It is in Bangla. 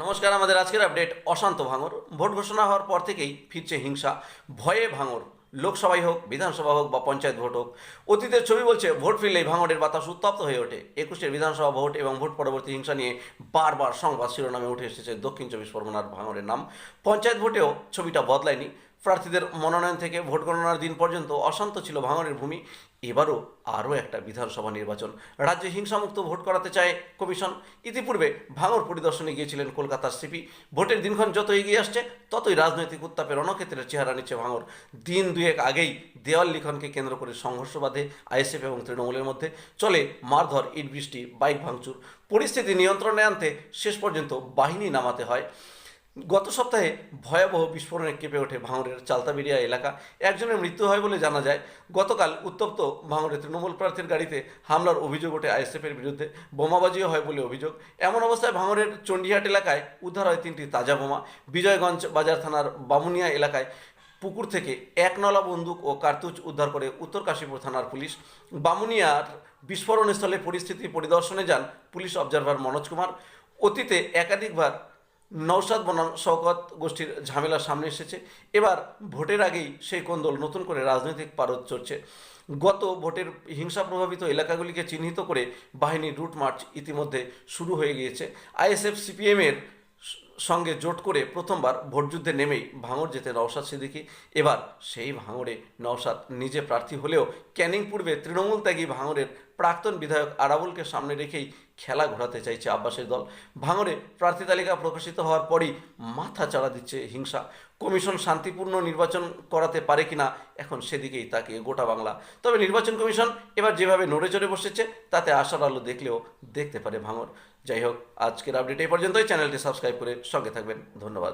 নমস্কার। আমাদের আজকের আপডেট অশান্ত ভাঙর। ভোট ঘোষণা হওয়ার পর থেকেই ফিরছে হিংসা, ভয়ে ভাঙর। লোকসভাই হোক, বিধানসভা হোক বা পঞ্চায়েত ভোট হোক, অতীতের ছবি বলছে ভোট ফিরলেই ভাঙড়ের বাতাস উত্তপ্ত হয়ে ওঠে। 21-এর বিধানসভা ভোট এবং ভোট পরবর্তী হিংসা নিয়ে বারবার সংবাদ শিরোনামে উঠে এসেছে দক্ষিণ চব্বিশ পরগনার ভাঙড়ের নাম। পঞ্চায়েত ভোটেও ছবিটা বদলায়নি। প্রার্থীদের মনোনয়ন থেকে ভোট গণনার দিন পর্যন্ত অশান্ত ছিল ভাঙড়ের ভূমি। এবারও আরও একটা বিধানসভা নির্বাচন, রাজ্যে হিংসামুক্ত ভোট করাতে চায় কমিশন। ইতিপূর্বে ভাঙড় পরিদর্শনে গিয়েছিলেন কলকাতার সিপি। ভোটের দিনক্ষণ যত এগিয়ে আসছে ততই রাজনৈতিক উত্তাপের রণক্ষেত্রের চেহারা নিচ্ছে ভাঙড়। দিন দুয়েক আগেই দেওয়াল লিখনকে কেন্দ্র করে সংঘর্ষ বাধে আইএসএফ এবং তৃণমূলের মধ্যে। চলে মারধর, ইট বৃষ্টি, বাইক ভাঙচুর। পরিস্থিতি নিয়ন্ত্রণে আনতে শেষ পর্যন্ত বাহিনী নামাতে হয়। গত সপ্তাহে ভয়াবহ বিস্ফোরণে কেঁপে ওঠে ভাঙড়ের চালতাবেড়িয়া এলাকা। একজনের মৃত্যু হয় বলে জানা যায়। গতকাল উত্তপ্ত ভাঙড়ে তৃণমূল প্রার্থীর গাড়িতে হামলার অভিযোগ ওঠে আইএসএফের বিরুদ্ধে। বোমাবাজিও হয় বলে অভিযোগ। এমন অবস্থায় ভাঙড়ের চণ্ডীহাট এলাকায় উদ্ধার হয় 3টি তাজা বোমা। বিজয়গঞ্জ বাজার থানার বামুনিয়া এলাকায় পুকুর থেকে একনলা বন্দুক ও কার্তুজ উদ্ধার করে উত্তর কাশীপুর থানার পুলিশ। বামুনিয়ার বিস্ফোরণস্থলে পরিস্থিতি পরিদর্শনে যান পুলিশ অবজারভার মনোজ কুমার। অতীতে একাধিকবার নওশাদ বনাম শওকত গোষ্ঠীর ঝামেলা সামনে এসেছে। এবার ভোটের আগেই সেই কোন্দল নতুন করে রাজনৈতিক পারদ চড়ছে। গত ভোটের হিংসা প্রভাবিত এলাকাগুলিকে চিহ্নিত করে বাহিনীর রুট মার্চ ইতিমধ্যে শুরু হয়ে গিয়েছে। আইএসএফ সিপিএমের সঙ্গে জোট করে প্রথমবার ভোটযুদ্ধে নেমেই ভাঙড় জেতে নওশাদ সিদ্দিকী। এবার সেই ভাঙড়ে নওশাদ নিজে প্রার্থী হলেও ক্যানিং পূর্বে তৃণমূল ত্যাগী ভাঙড়ের প্রাক্তন বিধায়ক আরাবুলকে সামনে রেখেই খেলা ঘোরাতে চাইছে আব্বাসের দল। ভাঙড়ে প্রার্থী তালিকা প্রকাশিত হওয়ার পরই মাথা চাড়া দিচ্ছে হিংসা। কমিশন শান্তিপূর্ণ নির্বাচন করাতে পারে কিনা এখন সেদিকেই তাকিয়ে গোটা বাংলা। তবে নির্বাচন কমিশন এবার যেভাবে নড়ে চড়ে বসেছে তাতে আশার আলো দেখলেও দেখতে পারে ভাঙড়। যাই হোক, আজকের আপডেট এই পর্যন্তই। চ্যানেলটি সাবস্ক্রাইব করে সঙ্গে থাকবেন। ধন্যবাদ।